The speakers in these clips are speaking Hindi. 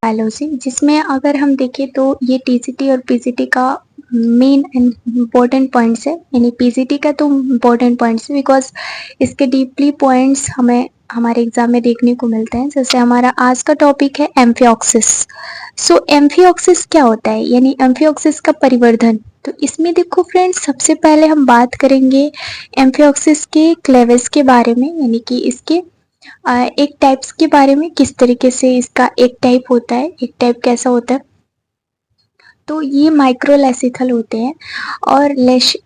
बायोलॉजी, जिसमें अगर हम देखें तो ये टीजीटी और पीजीटी का मेन एंड इम्पोर्टेंट पॉइंट्स है। यानी पीजीटी का तो इम्पोर्टेंट पॉइंट्स है बिकॉज इसके डीपली पॉइंट्स हमें हमारे एग्जाम में देखने को मिलते हैं। जैसे हमारा आज का टॉपिक है एम्फिऑक्सिस। सो एम्फिऑक्सिस क्या होता है, यानी एम्फिऑक्सिस का परिवर्धन। तो इसमें देखो फ्रेंड्स, सबसे पहले हम बात करेंगे एम्फिऑक्सिस के क्लेवेस के बारे में, यानी कि इसके एक टाइप्स के बारे में, किस तरीके से इसका एक टाइप होता है, एक टाइप कैसा होता है। तो ये माइक्रोलेसिथल होते हैं और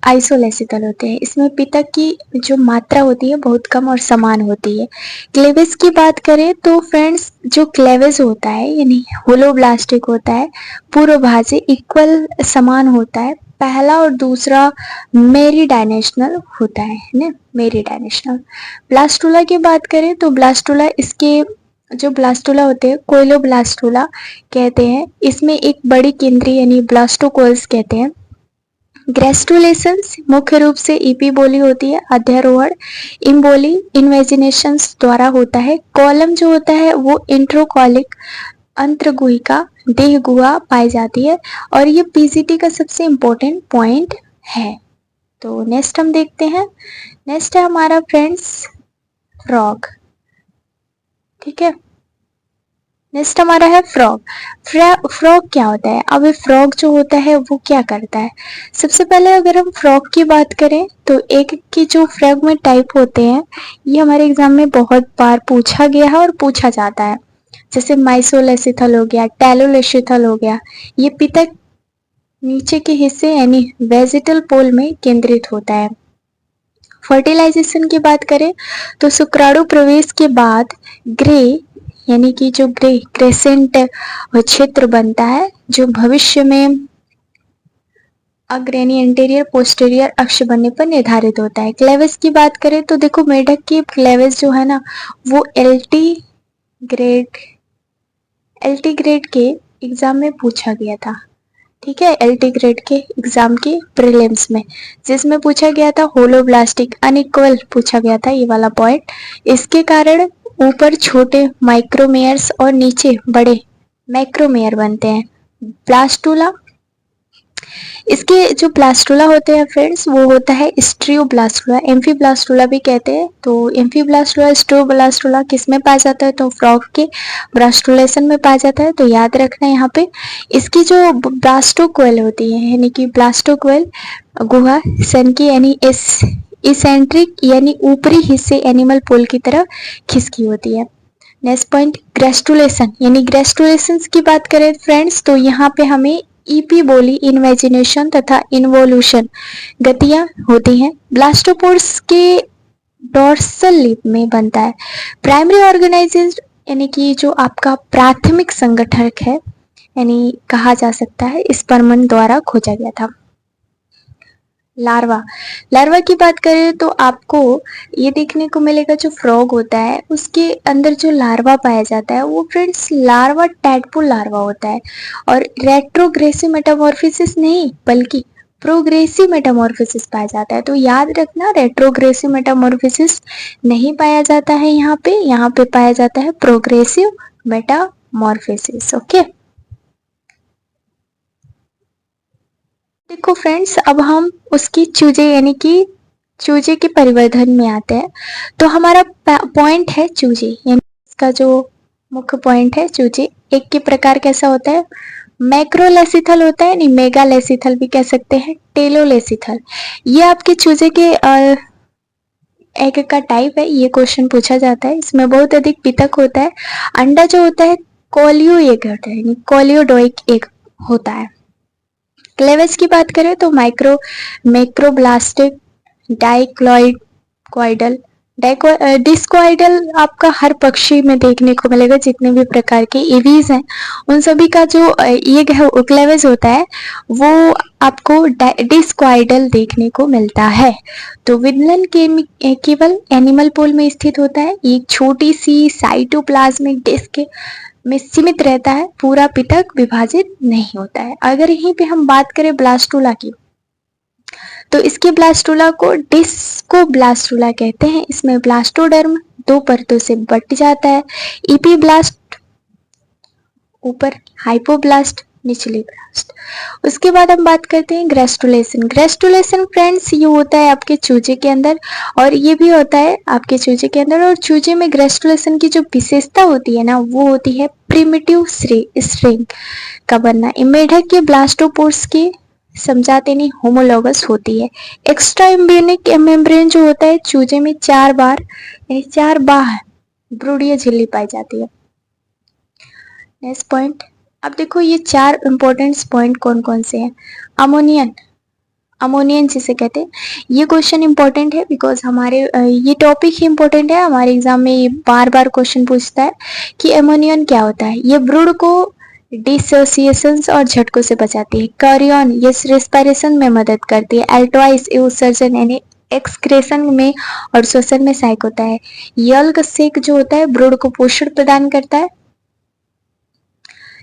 आइसोलेसिथल होते हैं। इसमें पित्तक की जो मात्रा होती है बहुत कम और समान होती है। क्लेवेस की बात करें तो फ्रेंड्स, जो क्लेवेस होता है यानी होलोब्लास्टिक होता है, पूर्व भाज्य इक्वल समान होता है। पहला और दूसरा मेरीडायनेशनल होता है ना, मेरीडायनेशनल। ब्लास्टुला की बात करें तो ब्लास्टुला, इसके जो ब्लास्टुला होते हैं कोइलोब्लास्टुला कहते हैं। इसमें एक बड़ी केंद्रीय यानी ब्लास्टोकोल्स कहते हैं। ग्रेस्टुलेशंस मुख्य रूप से इपीबोली होती है, अध्यारोहण इम्बोली इन्वेजिनेशंस द्वारा होता है। कॉलम जो होता है वो इंट्रोकॉलिक अंतर्गुहिका देह गुहा पाई जाती है और ये पीजीटी का सबसे इम्पोर्टेंट पॉइंट है। तो नेक्स्ट हम देखते हैं, नेक्स्ट है हमारा फ्रेंड्स फ्रॉग। ठीक है, नेक्स्ट हमारा है फ्रॉग। फ्रॉग क्या होता है? अब ये फ्रॉग जो होता है वो क्या करता है? सबसे पहले अगर हम फ्रॉग की बात करें तो एक की जो फ्रॉग में टाइप होते हैं, ये हमारे एग्जाम में बहुत बार पूछा गया है और पूछा जाता है। जैसे माइसोलेसिथल हो गया, टेलोलेसिथल हो गया। ये पित्तक नीचे के हिस्से यानी वेजिटल पोल में केंद्रित होता है। फर्टिलाइजेशन की बात करें तो शुक्राणु प्रवेश के बाद ग्रे यानी कि जो क्रेसेंट क्षेत्र बनता है, जो भविष्य में अग्रणी एंटीरियर पोस्टीरियर अक्ष बनने पर निर्धारित होता है। क्लेवेस की बात करें तो देखो, मेढक की क्लेवेस जो है ना वो एलटी ग्रेड के एग्जाम में पूछा गया था। ठीक है, एलटी ग्रेड के एग्जाम के प्रीलिम्स में, जिसमें पूछा गया था होलोब्लास्टिक अनइक्वल पूछा गया था ये वाला पॉइंट। इसके कारण ऊपर छोटे माइक्रोमेयर्स और नीचे बड़े मैक्रोमेयर बनते हैं। ब्लास्टुला, इसके जो ब्लास्टुला होते हैं फ्रेंड्स वो होता है स्ट्रियोब्लास्टुला, एम्फीब्लास्टुला भी कहते हैं। तो एम्फीब्लास्टुला स्ट्रियोब्लास्टुला किस में पाया जाता है? तो फ्रॉग के ब्लास्टुलेशन में पाया जाता है। तो याद रखना यहाँ पे, इसकी जो ब्लास्टोक्वेल होती है यानी कि ब्लास्टोक्वेल गुहा सन की यानी इसेंट्रिक यानी ऊपरी हिस्से एनिमल पोल की तरह खिसकी होती है। नेक्स्ट पॉइंट ग्रेस्टुलेशन, यानी ग्रेस्टुलेशन की बात करें फ्रेंड्स तो यहाँ पे हमें ईपीबोली इन्वेजिनेशन तथा इन्वोल्यूशन गतियां होती हैं। ब्लास्टोपोर्स के डोर्सल लिप में बनता है। प्राइमरी ऑर्गेनाइजेशन यानी कि जो आपका प्राथमिक संगठक है, यानी कहा जा सकता है स्पर्मन द्वारा खोजा गया था। लार्वा की बात करें तो आपको ये देखने को मिलेगा, जो फ्रॉग होता है उसके अंदर जो लार्वा पाया जाता है वो फ्रेंड्स लार्वा टैडपोल लार्वा होता है। और रेट्रोग्रेसिव मेटामॉर्फोसिस नहीं बल्कि प्रोग्रेसिव मेटामॉर्फोसिस पाया जाता है। तो याद रखना, रेट्रोग्रेसिव मेटामॉर्फोसिस नहीं पाया जाता है यहाँ पे पाया जाता है प्रोग्रेसिव मेटामॉर्फोसिस। ओके, देखो फ्रेंड्स, अब हम उसकी चूजे यानी कि चूजे के परिवर्धन में आते हैं। तो हमारा पॉइंट है चूजे, यानी इसका जो मुख्य पॉइंट है चूजे। एक के प्रकार कैसा होता है? मैक्रोलेसिथल होता है, नहीं मेगालेसिथल भी कह सकते हैं, टेलोलेसिथल। ये आपके चूजे के एक का टाइप है। ये क्वेश्चन पूछा जाता है, इसमें बहुत अधिक पितक होता है। अंडा जो होता है कोलियो एग होता है, यानी कोलियोडोइक एग होता है। क्लेवेस की बात करें तो मैक्रोब्लास्टिक डाइक्लॉइडल डिस्कोइडल आपका हर पक्षी में देखने को मिलेगा। जितने भी प्रकार के एवीज हैं उन सभी का जो ये क्लेवेस होता है वो आपको डिस्कोइडल देखने को मिलता है। तो विनलन केवल एनिमल पोल में स्थित होता है। एक छोटी सी साइटोप्लाज्मिक डिस्क में सीमित रहता है, पूरा पितक विभाजित नहीं होता है। अगर यहीं पे हम बात करें ब्लास्टुला की तो इसके ब्लास्टुला को डिस्कोब्लास्टुला कहते हैं। इसमें ब्लास्टोडर्म दो परतों से बट जाता है। इपीब्लास्ट ऊपर हाइपोब्लास्ट, निचली ब्लास्ट। उसके बाद हम बात करते हैं ग्रेस्टुलेशन। ग्रेस्टुलेशन फ्रेंड्स ये होता है आपके चूजे के अंदर, और ये भी होता है आपके चूजे के अंदर। और चूजे में ग्रेस्टुलेशन की जो विशेषता होती है ना, वो होती है प्रिमिटिव स्ट्रिंग का बनना। मेढक के ब्लास्टोपोर्स की समझाते नहीं होमोलॉगस होती है। एक्स्ट्रा एम्ब्रियोनिक मेम्ब्रेन जो होता है चूजे में 4 बार यानी 4 बार ब्रूडीय झिल्ली पाई जाती है। नेक्स्ट पॉइंट, अब देखो ये 4 इंपॉर्टेंट पॉइंट कौन कौन से हैं। अमोनियन, अमोनियन जिसे कहते हैं, ये क्वेश्चन इंपॉर्टेंट है बिकॉज हमारे ये टॉपिक ही इंपॉर्टेंट है। हमारे एग्जाम में ये बार बार क्वेश्चन पूछता है कि अमोनियन क्या होता है। ये ब्रूड को डिसोसिएशंस और झटकों से बचाती है। कैरियन ये रेस्पिरेशन में मदद करती है। एल्टोइस ये उत्सर्जन यानी एक्सक्रेशन में और श्वसन में सहायक होता है। यल्क सेक जो होता है ब्रूड को पोषण प्रदान करता है।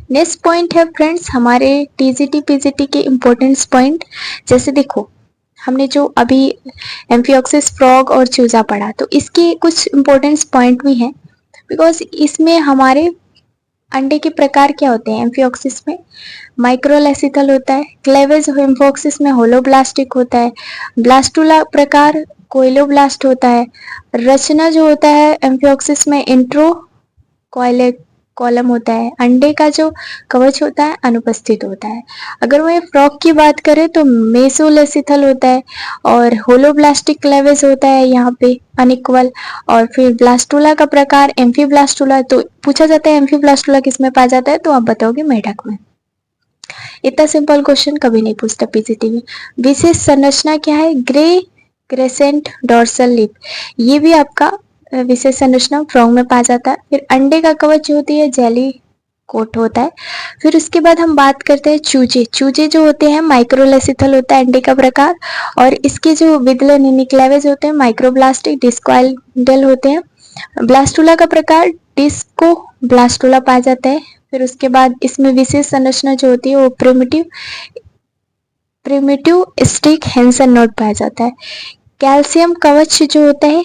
नेक्स्ट पॉइंट है फ्रेंड्स हमारे टीजीटी पीजीटी के इम्पोर्टेंस पॉइंट। जैसे देखो हमने जो अभी एम्फियोक्सिस फ्रॉग और चूजा पढ़ा, तो इसके कुछ इम्पोर्टेंस पॉइंट भी हैं बिकॉज इसमें हमारे अंडे के प्रकार क्या होते हैं। एम्फियोक्सिस में माइक्रोलेसिथल होता है, क्लेवेज एम्फियोक्सिस में होलोब्लास्टिक होता है, ब्लास्टुला प्रकार कोइलोब्लास्ट होता है। रचना जो होता है एम्फियोक्सिस में इंट्रो कॉलम होता है। अंडे का जो कवच होता है अनुपस्थित होता है। अगर वह फ्रॉग की बात करें तो मेसोलेसिथल होता है और होलोब्लास्टिक क्लेवेज होता है यहाँ पे अनइक्वल। और फिर ब्लास्टुला का प्रकार एम्फीब्लास्टुला, तो पूछा जाता है एम्फीब्लास्टुला किस में पाया जाता है, तो आप बताओगे मेढक में। इतना सिंपल क्वेश्चन कभी नहीं पूछता पीजीटी में। विशेष संरचना क्या है, ग्रे क्रेसेंट डोर्सल लिप, ये भी आपका विशेष संरचना फ्रॉग में पाया जाता है। फिर अंडे का कवच जो होती है जेली कोट होता है। फिर उसके बाद हम बात करते हैं चूजे। चूजे जो होते हैं माइक्रोलेसिथल होता है अंडे का प्रकार, और इसके जो विदलन निक्लेवेज होते हैं माइक्रोब्लास्टिक डिस्क्वाइडल होते हैं। ब्लास्टुला का प्रकार डिस्को ब्लास्टुला पाया जाता है। फिर उसके बाद इसमें विशेष संरचना जो होती है वो प्रिमिटिव स्टिक हेंसन नोट पाया जाता है। कैल्शियम कवच जो होता है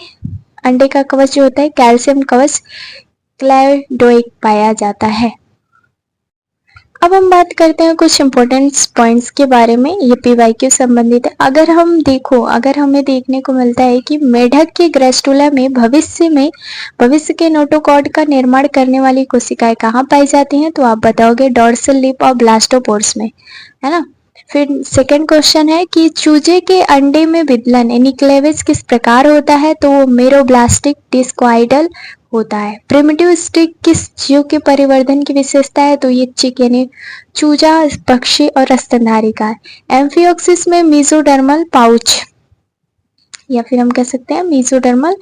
अंडे का कवच जो होता है कैल्शियम कवच क्लाइडोइक पाया जाता है। अब हम बात करते हैं कुछ इंपॉर्टेंट पॉइंट्स के बारे में, ये पीवाईक्यू संबंधित है। अगर हमें देखने को मिलता है कि मेढक के ग्रेस्टुला में भविष्य के नोटोकॉर्ड का निर्माण करने वाली कोशिकाएं कहाँ पाई जाती हैं, तो आप बताओगे डोर्सल लिप और ब्लास्टोपोर्स में, है ना। फिर सेकंड क्वेश्चन है कि चूजे के अंडे में विदलन यानी क्लेवेज किस प्रकार होता है, तो वो मेरोब्लास्टिक डिस्क्वाइडल होता है। प्रिमिटिव स्टिक किस जीव के परिवर्धन की विशेषता है, तो ये चिक यानी चूजा पक्षी और स्तनधारी का है। एम्फियोक्सिस में मीजोडर्मल पाउच या फिर हम कह सकते हैं मीजोडर्मल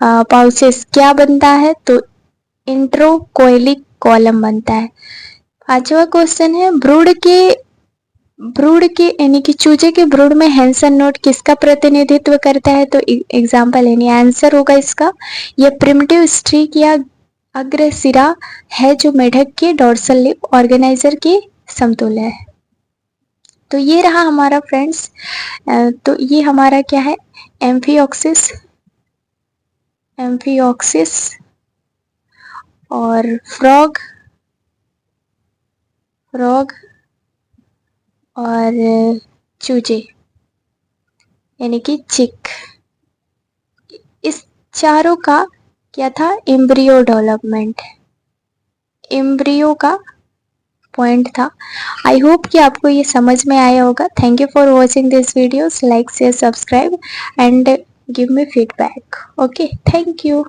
पाउचेस क्या बनता है, तो इंट्रोकोइलिक कॉलम बनता है। पांचवा क्वेश्चन है ब्रूड के यानी कि चूजे के ब्रूड में हेंसन नोट किसका प्रतिनिधित्व करता है, तो एग्जाम्पल यानी आंसर होगा इसका यह प्रिमिटिव स्ट्रिक या अग्रसिरा है जो मेढक के डोर्सल लिप ऑर्गेनाइजर के समतुल्य है। तो ये रहा हमारा फ्रेंड्स, तो ये हमारा क्या है एम्फियोक्सिस और फ्रॉग और चूजे यानी कि चिक, इस चारों का क्या था एम्ब्रियो डेवलपमेंट, एम्ब्रियो का पॉइंट था। आई होप कि आपको ये समझ में आया होगा। Thank you for watching this videos, like share subscribe and give me feedback. Okay, thank you.